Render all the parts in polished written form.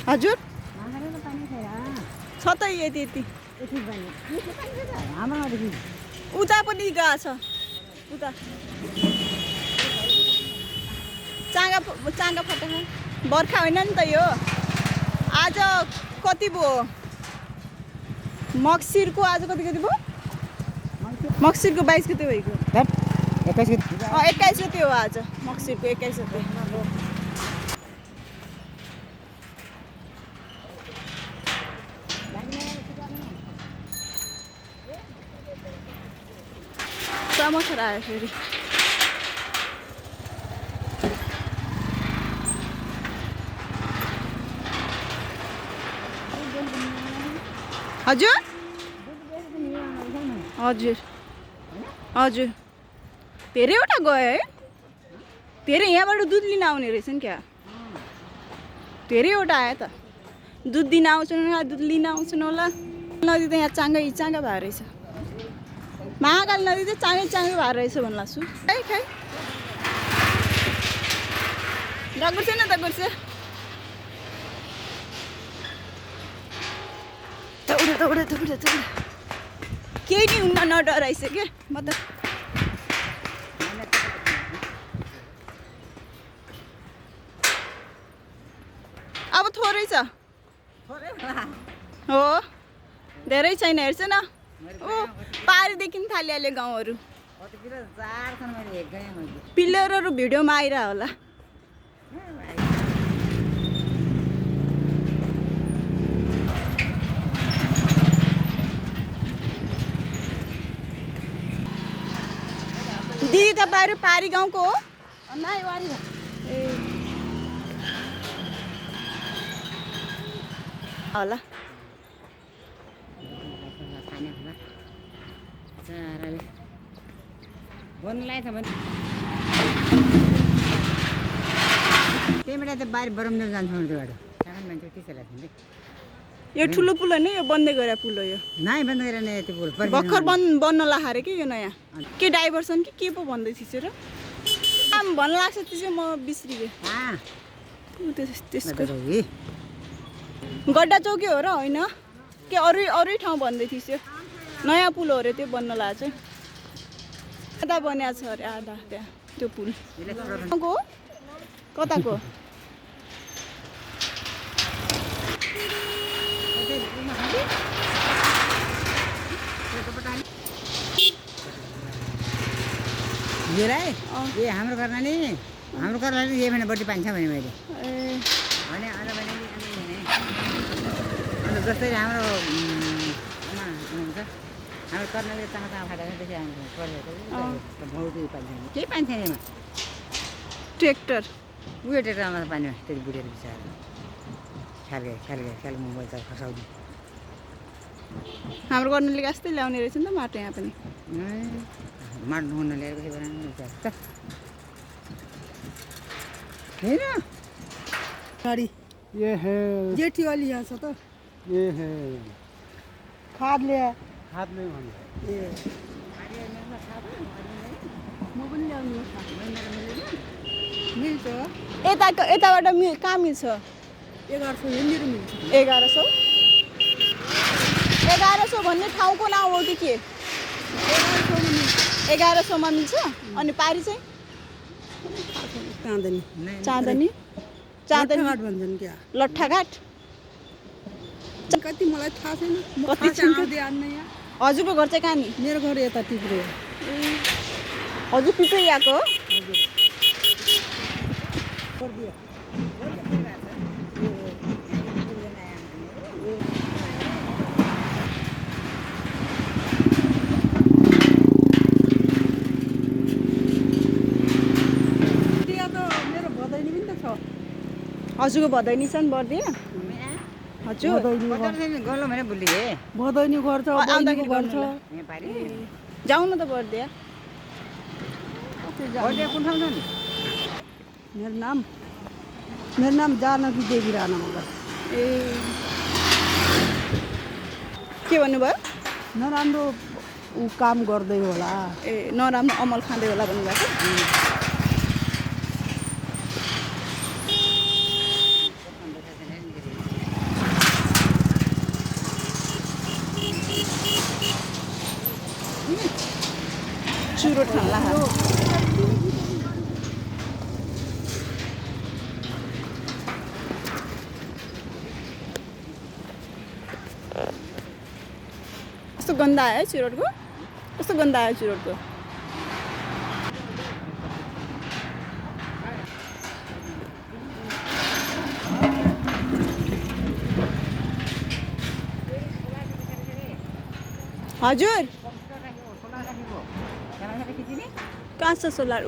हजुर माछाले त पानी छैन छ त यति यति यति पानी के पानी छ त हाम्रोदेखि उता पनि गएको छ उता चाँगा चाँगा फटेको बर्खा होइन नि त यो आज कति भयो मक्सिरको आज कति कति भयो मक्सिरको 22 गते भएको 21 गते 21 गते हो आज मक्सिरको 21 गते टमाटर आयो फेरि हजुर हजुर हजुर धेरैवटा गयो है धेरै यहाँबाट दुध लिन आउने रहेछ नि क्या धेरैवटा आयो त दुध दिन आउँछन् होला दुध लिन आउँछन् होला नदी त यहाँ चाँगै चाँगा भएको रहेछ महाकाल नदी त चाँगै चाँगै भएको रहेछ भन्ला सु है खाइ दगुर्छ न दगुर्छ दौडे केही नि हुन्न नडराइसक्यो म त अब थोरै छ हो धेरै छैन हेर्छ न ओ पारिदेखि थालिहाल्यो गाउँहरू पिल्लरहरू भिडियोमा आइरह होला दिदी तपाईँहरू पारी गाउँको हो होला त्यहीबाट त बाहिर बरमदेव जान्छौँ त्यो बाटो मान्छे त्यसैलाई यो ठुलो पुल होइन यो बन्दै गरे पुल हो यो नाइ बन्द गरेर नै त्यो पुल भर्खर बन्न लाखारे कि यो नयाँ के डाइभर्सन के पो भन्दै थिएछ र काम भन्न लाग्छ त्यो चाहिँ म बिस्रिएँ त्यसको गड्डा चौकी हो र होइन के अरू ठाउँ भन्दै थिएछ नयाँ पुल हो अरे त्यो बन्न लाग्छ आधा बनाएको छ अरे आधा त्यहाँ त्यो पुल हो कताको ए हाम्रो कर्णाली हाम्रो कर्णाली यही भने बढी पानी छ भने मैले भने अन्त भने अन्त जस्तै हाम्रो हुनुहुन्छ हाम्रो कर्णाली कहाँ कहाँ फाटेको त्यसै बहुत पानी छैन केही पानी छैन यसमा ट्र्याक्टर उयो ट्र्याक्टरमा त पानीमा त्यति बुढेर बिचाएर ख्याल मोबाइल त खसाउँदै हाम्रो कर्णालीको जस्तै ल्याउने रहेछ नि त माटो यहाँ पनि माटो ढुङ्गा ल्याएर कसै बनाउनु त होइन गाड़ी ये है जेठी वाली यहाँ से तो ये है खाद ले आए। हाथ में वहाँ ए म पनि ल्याउनु मिल्छ यताबाट कहाँ मिल्छ 1100 मेरो मिल्छ 1100 भन्ने ठाउँको नाम हो कि के 1100 मा मिल्छ अनि पारी चाहिँ चाँदनी चाँदनी घाट भन्छन् क्या लट्ठाघाट कति मलाई थाहा छैन म कति कति आउँदै आन्न यहाँ हजुरको घर चाहिँ कहाँ नि मेरो घर यता टिप्रो हजुर पिपे यहाँको हो हजुरको भदैनी छ नि बर्दिया हजुर गलो भने भुलिए भदैनी गर्छ आउँदाखेरि गर्छ जाउँ न त बर्दिया कुन ठाउँ छ नि मेरो नाम जानकी देवी राणा मगर ए के भन्नुभयो नराम्रो ऊ काम गर्दै होला ए नराम्रो अमल खाँदै होला भन्नुभएको चुरोट खाल्ला कस्तो गन्दा आयो चुरोटको कस्तो गन्दा आयो चुरोटको हजुर कहाँ छ सोलर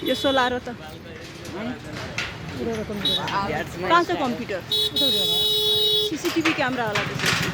यो सोलर हो त कहाँ छ कम्प्युटर सिसिटिभी क्यामेरा होला त्यसपछि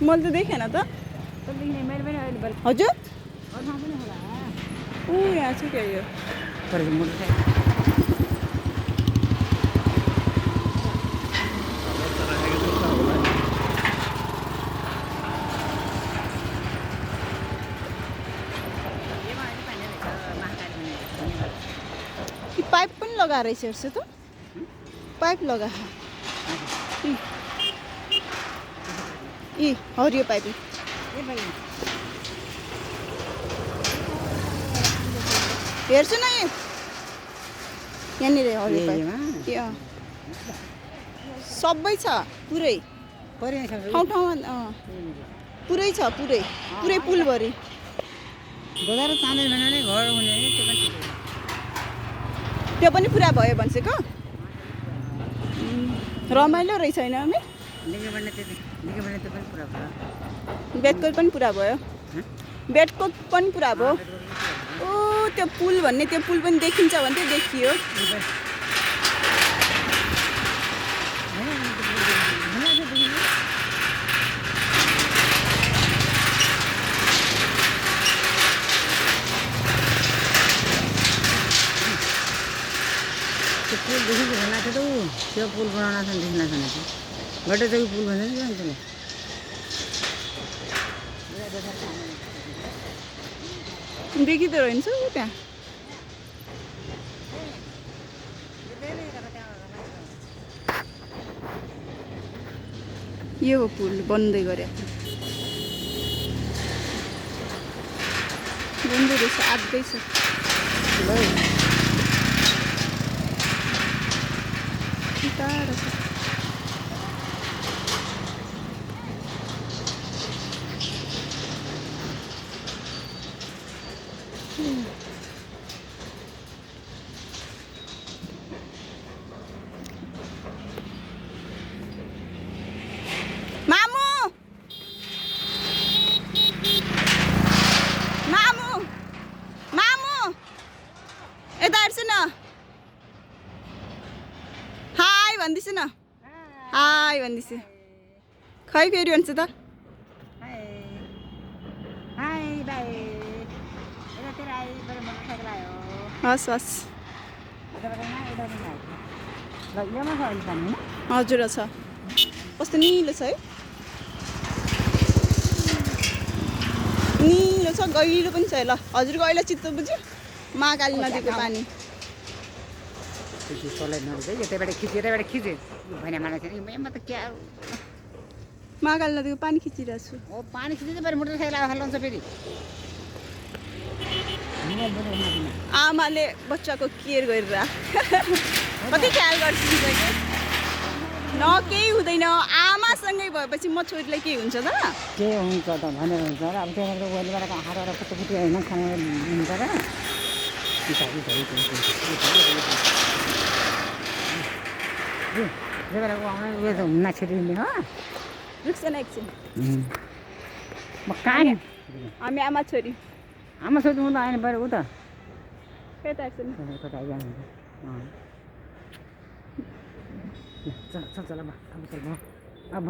मैले त देखेन त हजुर ऊ यहाँ छ क्या यो पाइप पनि लगाएर रहेछ हेर्छु त पाइप लगा यी हरियो पाइप हेर्छु न यहाँनिर हरियो पाइप सबै छ पुरै ठाउँ ठाउँमा पुरै छ पुरै पुरै पुलभरि बजार तानेर भने घर हुने त्यो पनि पुरा भयो भनेको रमाइलो रहेछ होइन हामी बेडकोट पनि पुरा भयो बेडकोट पनि पुरा भयो ओ त्यो पुल भन्ने त्यो पुल पनि देखिन्छ भने चाहिँ देखियो पुल देखिको होला त त्यो पुल बनाउन छ देखिन छैन गटे चाहिँ पुल भन्छ नि त्यसले देखिँदो रहेछ त्यहाँ यो हो पुल बन्दै गरे बन्दै रहेछ आँट्दैछ टाढो छ मामु मामु मामु यता हेर्छु न हाई भन्दैछु न हाई भन्दैछु खै फेरि भन्छ त हस् हस् हजुर छ कस्तो निलो छ है निलो छ गहिरो पनि छ ल हजुरको अहिले चित्त बुझ्यो महाकाली नदीको पानी महाकाली नदीको पानी खिचिरहेको छु पानी खिच्दै फेरि मोटरसाइकल हाल्नुहुन्छ फेरि आमाले बच्चाको केयर गरेर कति ख्याल गर्छिन्छ कि न केही हुँदैन आमासँगै भएपछि म छोरीलाई केही हुन्छ त के हुन्छ त भनेर हुन्छ र अब त्यहाँबाट ओलीबाट हातबाट फुट्टो होइन खानु हुन्छ र उयो त हुन्न छिरिने हो रुक्छ न एकछिन म कहाँ हामी आमा छोरी आमा सोध्नु त आएन बरु उ त कता एकछिन कता आइजानु चल चल चल अब चल अब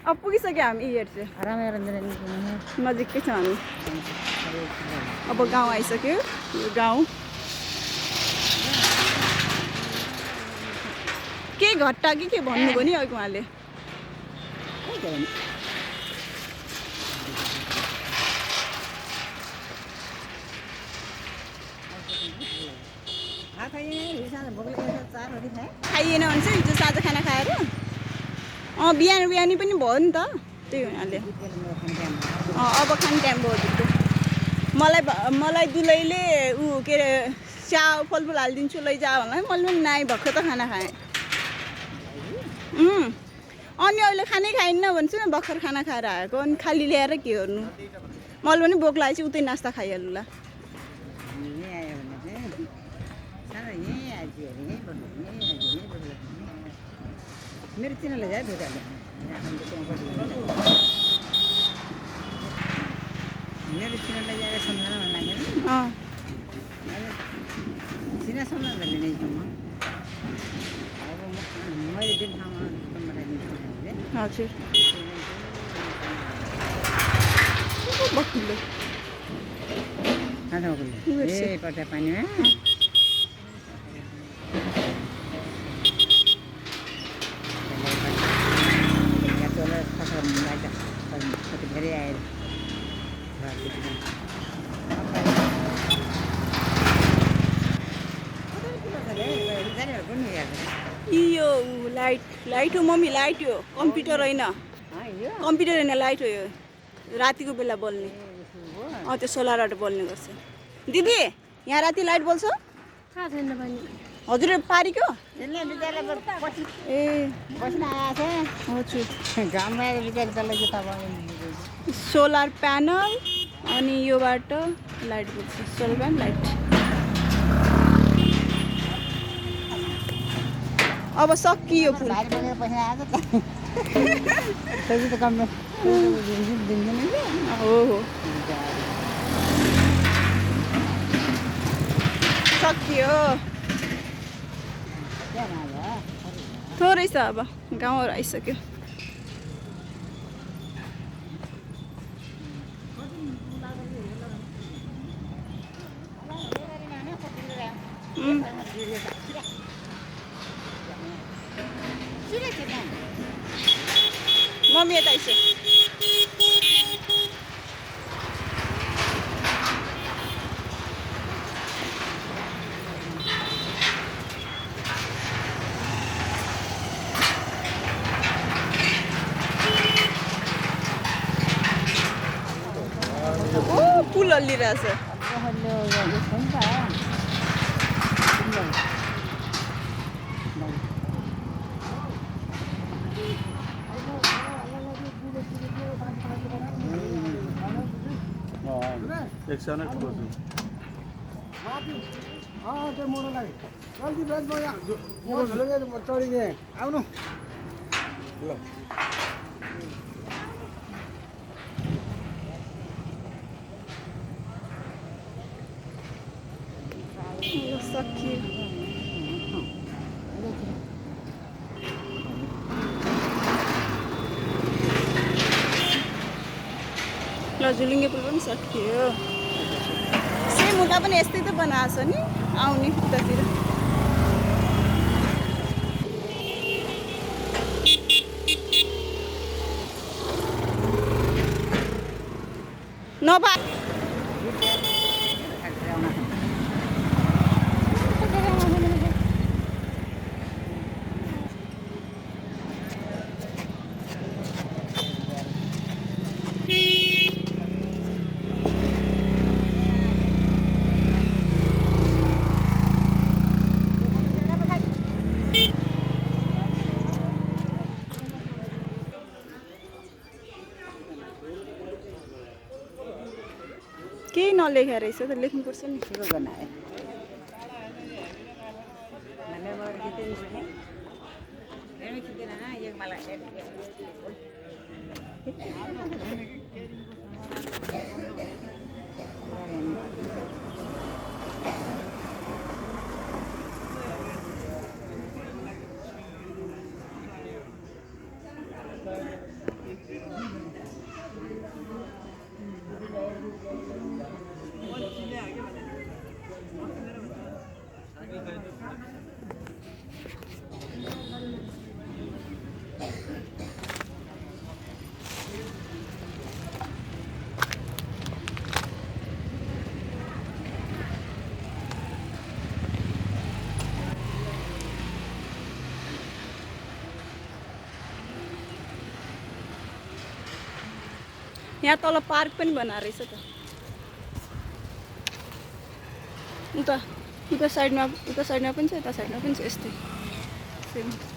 अब पुगिसक्यो हामी हेर्छु आरामै नजिकै छ हामी अब गाउँ आइसक्यो यो गाउँ के घट्टा कि के भन्नुभयो नि अघि उहाँले खाइएन भने चाहिँ हिजो साँझ खाना खाएर बिहान बिहानी पनि भयो नि त त्यही हुनाले अब खाने टाइम भयो दुधको मलाई दुलैले के अरे चिया फलफुल हालिदिन्छु लैजा होला मैले पनि नाइ भर्खर त खाना खाएँ अनि अहिले खानै खाइन्न भन्छु न भर्खर खाना खाएर आएको अनि खाली ल्याएर के गर्नु मैले पनि भोक लागेपछि उतै नास्ता खाइहाल्नु ला मेरो चिनाले जाए मेरो चिनालाई जाएर सम्झना भन्नु लाग्यो चिना सम्झना नै जाउँ अब मैले जुन ठाउँमा बनाइदिन्छु हजुर बकिलो ए पर्दा पानीमा धेरै आएर यो लाइट हो मम्मी लाइट हो कम्प्युटर होइन लाइट हो यो रातिको बेला बल्ने त्यो सोलरबाट बल्ने गर्छ दिदी यहाँ राति लाइट बल्छ हजुर पारीको ए बस्न आएको हजुर घाममा आएर बिचारी चल्दैछ तपाईँ सोलर प्यानल अनि योबाट लाइट बल्छ सोलर प्यानल लाइट अब सकियो फुल भारी बोकेर पैसा आएको त त्यसै त कम दिँदैन हो सकियो थोरै छ अब गाउँहरू आइसक्यो मम्मी यता आइसक्यो पुल हल्लिरहेछ एकजना बस्नु त्यो मोडलाई जल्दी बेच म यहाँ चढिदिएँ आउनु ल सकियो ल झुलिङ्गे पुल पनि सकियो सेम उता पनि यस्तै त बनाएको छ नि आउने उतातिर नभए केही नलेखा रहेछ त लेख्नुपर्छ नि सुरु गर्न आयो यहाँ तल पार्क पनि बनाएर रहेछ त उता साइडमा पनि छ यता साइडमा पनि छ यस्तै सेम